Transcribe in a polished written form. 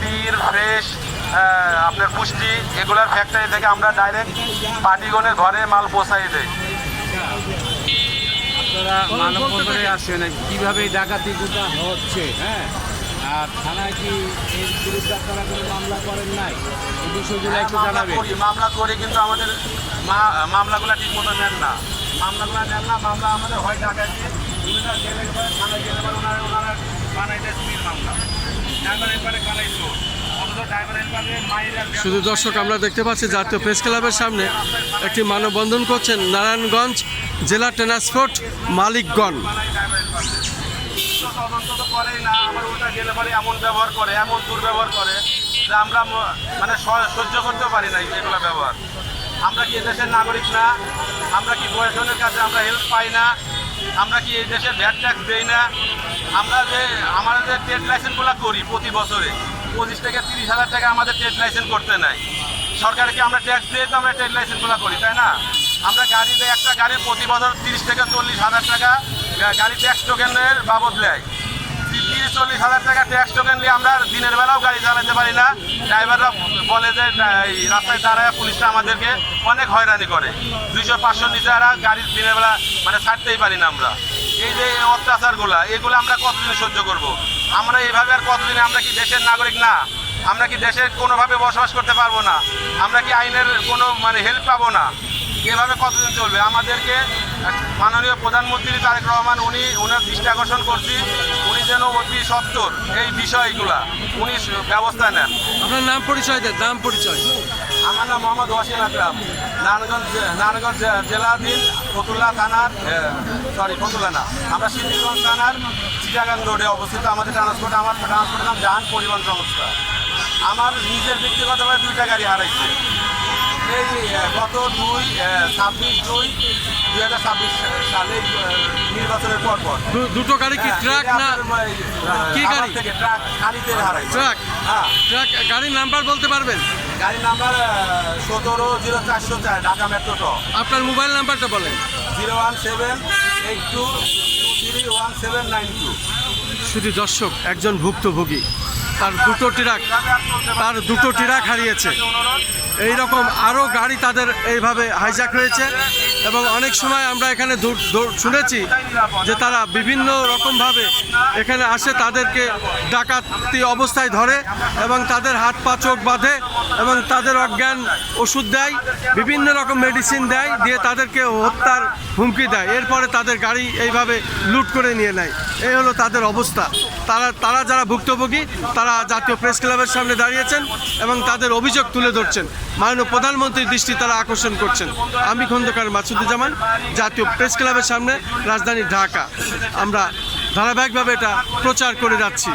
তীর ফ্রেশ আপনার পুষ্টি এগুলোর ফ্যাক্টরি থেকে আমরা ডাইরেক্ট পার্টিগণের ঘরে মাল পৌঁছাই দেই। আপনারা মানববন্ধনে আসছেন, কীভাবে এই ডাকাতিটা হচ্ছে, হ্যাঁ, আর থানায় কি এর বিরুদ্ধে আপনারা কোনো মামলা করেন নাই? এই বিষয়গুলো একটু জানাবেন। মামলা করি কিন্তু আমাদের মামলাগুলো ঠিক মতো নেন না, মামলা আমাদের হয় ডাকাতি থানায় গেলে ওনারা বানাইতে স্পিড মামলা শুধু দর্শক, আমরা দেখতে পাচ্ছি জাতীয় প্রেস ক্লাবের সামনে একটি মানববন্ধন করছেন নারায়ণগঞ্জ জেলা ট্রান্সপোর্ট মালিকগণ। তদন্ত তো করেই না, আবার ওটা গেলে পরে এমন ব্যবহার করে, এমন দুর্ব্যবহার করে যে আমরা মানে সহ্য করতে পারি না এগুলো ব্যবহার। আমরা কি দেশের নাগরিক না? আমরা কি প্রশাসনের কাছে আমরা হেল্প পাই না? আমরা কি এই দেশে ভ্যাট ট্যাক্স দেই না? আমরা যে আমাদের ট্রেড লাইসেন্সগুলো করি প্রতি বছরে 25 থেকে 30,000 টাকা আমাদের ট্রেড লাইসেন্স করতে নাই। সরকারকে আমরা ট্যাক্স দিয়ে তো আমরা ট্রেড লাইসেন্সগুলো করি, তাই না? আমরা গাড়িতে একটা গাড়ির প্রতি বছর 30 থেকে 40,000 টাকা গাড়ি ট্যাক্স টোকেনের বাবদ নেয়। 30-40,000 টাকা ট্যাক্স টোকেন নিয়ে আমরা দিনের বেলাও গাড়ি চালাতে পারি না। ড্রাইভাররা বলে যে রাস্তায় দাঁড়ায় পুলিশরা আমাদেরকে অনেক হয়রানি করে। 200-500 নিচে আর গাড়ি দিনের বেলা মানে ছাড়তেই পারি না আমরা। এই যে অত্যাচারগুলো এগুলো আমরা কতদিন সহ্য করব? আমরা এইভাবে আর কতদিন? আমরা কি দেশের নাগরিক না? আমরা কি দেশে কোনোভাবে বসবাস করতে পারবো না? আমরা কি আইনের কোনো মানে হেল্প পাবো না? এভাবে কতদিন চলবে? আমাদেরকে মাননীয় প্রধানমন্ত্রী তারেক রহমান ওনার দৃষ্টি আকর্ষণ করছি, উনি যেন অতি সত্বর এই বিষয়গুলা উনি ব্যবস্থা নেন। আপনার নাম পরিচয় দেন, নাম পরিচয়। আমার নাম মোহাম্মদ ওয়াসিম আকরাম, নারায়ণগঞ্জ জেলাধীন ফতুল্লা থানার ফতুল্লা না, আমরা সিদ্ধিরগঞ্জ থানার চিটাগাং রোডে অবস্থিত। আমাদের ট্রান্সপোর্টের নাম জাহান পরিবহন সংস্থা। আমার নিজের ব্যক্তিগতভাবে 2টা গাড়ি হারাইছে এই গত 26/2/2026 সালে নির্বাচনের পর। দুটো গাড়ি কি ট্রাক না কি গাড়ি? থেকে ট্রাক গাড়িতে হারাইছে। ট্রাক? হ্যাঁ। ট্রাক গাড়ির নাম্বার বলতে পারবেন? গাড়ির নাম্বার 170404 ঢাকা মেট্রো ট। আপনার মোবাইল নাম্বারটা বলেন। 01782231792। শুধু দর্শক, একজন ভুক্তভোগী, তার দুটো ট্রাক হারিয়েছে। এই রকম আরও গাড়ি তাদের এইভাবে হাইজ্যাক হয়েছে এবং অনেক সময় আমরা এখানে শুনেছি যে তারা বিভিন্ন রকমভাবে এখানে আসে, তাদেরকে ডাকাতি অবস্থায় ধরে এবং তাদের হাত পা চোখ বাঁধে এবং তাদের অজ্ঞান ওষুধ দেয়, বিভিন্ন রকম মেডিসিন দেয়, দিয়ে তাদেরকে হত্যার হুমকি দেয়। এরপরে তাদের গাড়ি এইভাবে লুট করে নিয়ে নেয়। এই হলো তাদের অবস্থা। তারা যারা ভুক্তভোগী তারা জাতীয় প্রেস ক্লাবের সামনে দাঁড়িয়েছেন এবং তাদের অভিযোগ তুলে ধরছেন, মাননীয় প্রধানমন্ত্রীর দৃষ্টি তারা আকর্ষণ করছেন। আমি খন্দকার মাসুদুজ্জামান, জাতীয় প্রেস ক্লাবের সামনে, রাজধানী ঢাকা। আমরা ধারাবাহিকভাবে এটা প্রচার করে যাচ্ছি।